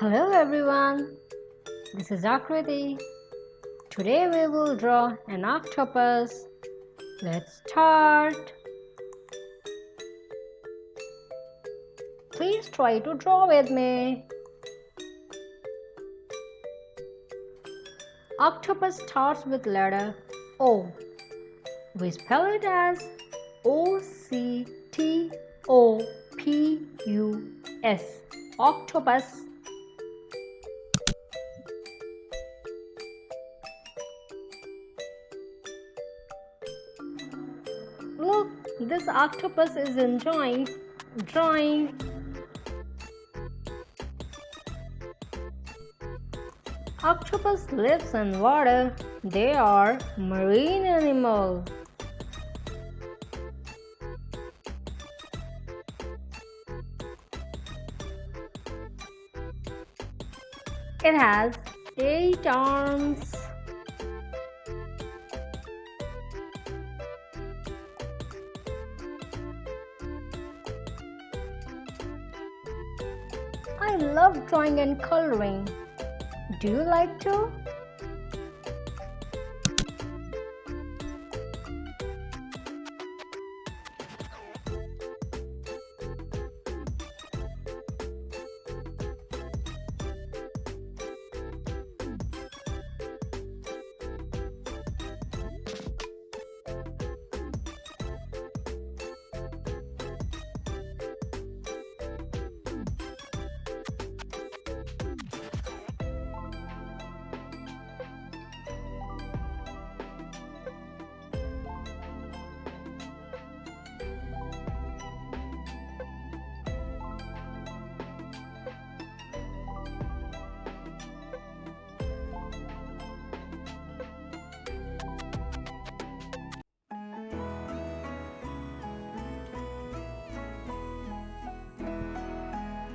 Hello everyone, this is Akriti. Today we will draw an octopus. Let's start. Please try to draw with me. Octopus starts with letter O. We spell it as Octopus. Octopus. Look, this octopus is enjoying drawing. Octopus lives in water. They are marine animals. It has 8 arms. I love drawing and coloring. Do you like to?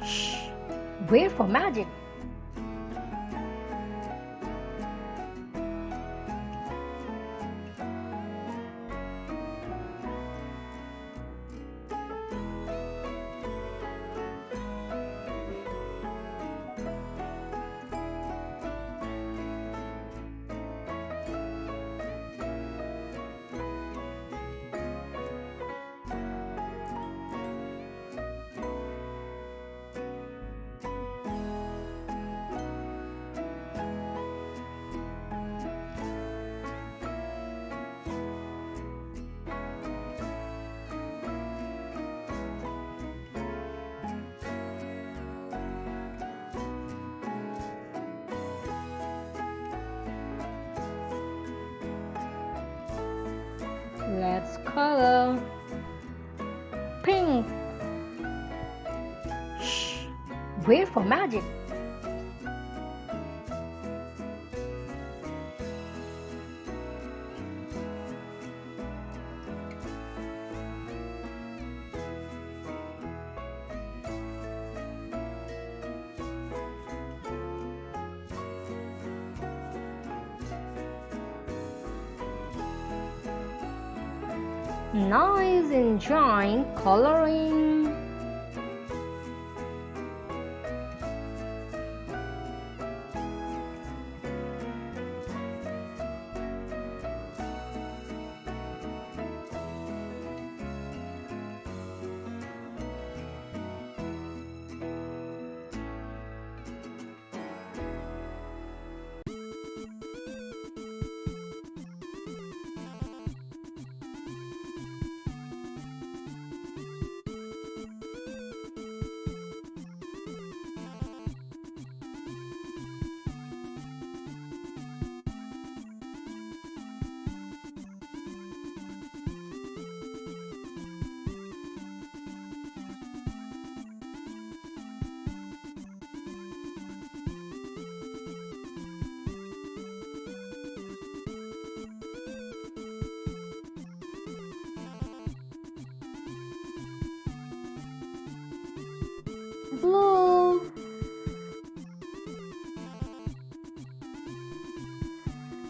Shh! Wait for magic. Let's color pink. Shh! Wait for magic. Now he's enjoying coloring. Blue,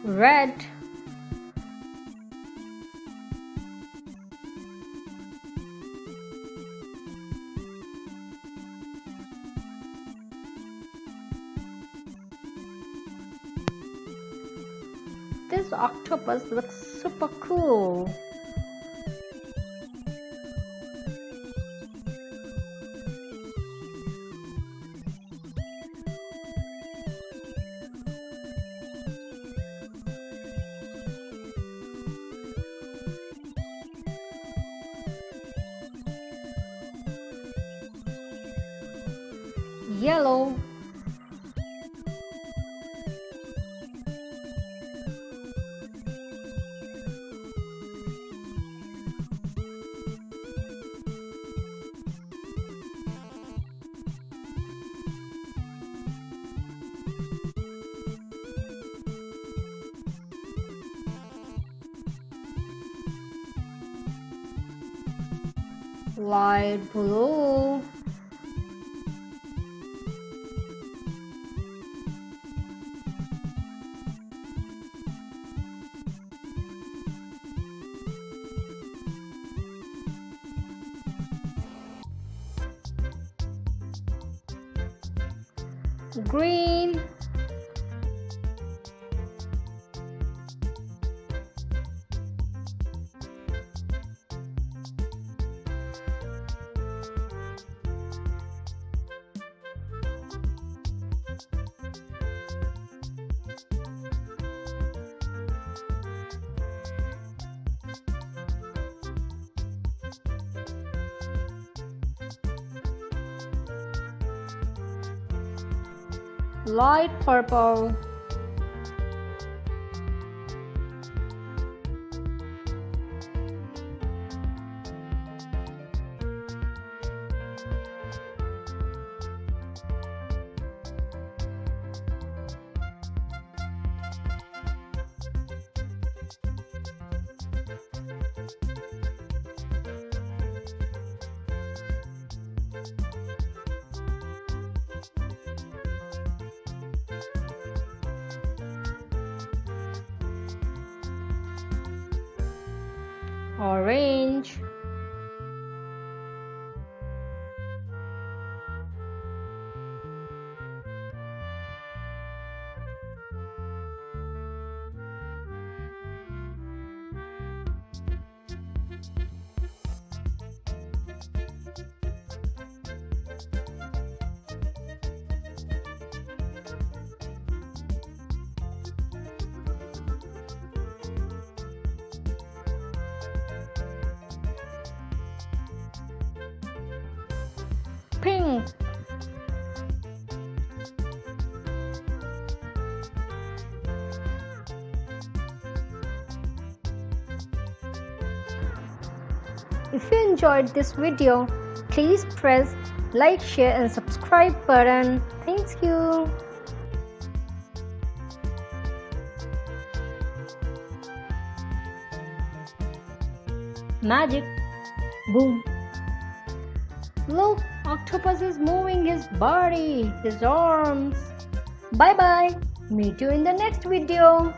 red, This octopus looks super cool. Yellow. Light blue. Green. Light purple. Orange. Pink. If you enjoyed this video, please press like, share and subscribe button. Thank you. Magic. Boom. Look, octopus is moving his body, his arms. Bye bye. Meet you in the next video.